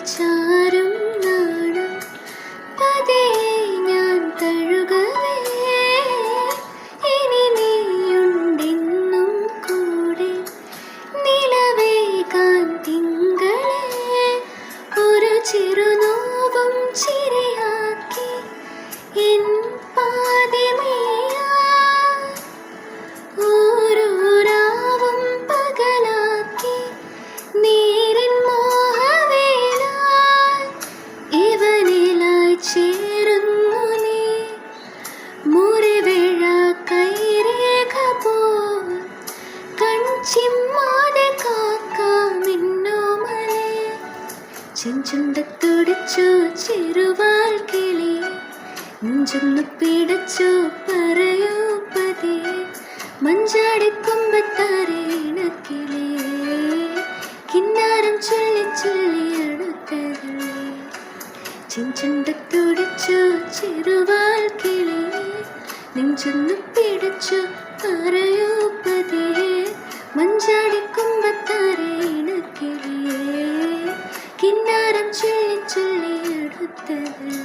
ചാരും നാണം പതിയെ ഞാൻ തഴുകവേ ഇനി നീയുണ്ടെന്നും കൂടെ നിലവേകാൻ തിങ്കളെ ഒരു ചെറുനോവും ചിരിയാക്കി എൻ പാതിമേയാ ഓരോ രാവും പകലാക്കി നീരിൻ മോഹവേലായി ഇവനിലായി ചേരുന്നു നീ മുറിവേഴ കൈരേഖ പോൽ കൺചിമ്മാതെ കാക്കാമിന്നോമലേ ചെഞ്ചുണ്ടത്തുടിച്ചു ചെറുവാൽ കിളി നെഞ്ചൊന്നു പിടച്ചു പറയൂ പതിയെ മഞ്ചാടിക്കൊമ്പത്താരേണക്കിളിയേ കിന്നാരം ചൊല്ലി ചൊല്ലി അടുത്തതല്ലേ ചെഞ്ചുണ്ടത്തുടിച്ചു ചെറുവാൽ കിളി നെഞ്ചൊന്നു പിടച്ചു പറയൂ പതിയെ മഞ്ചാടിക്കൊമ്പത്താരേണക്കിളിയേ കിന്നാരം ചൊല്ലി ചൊല്ലി അടുത്തതല്ലേ.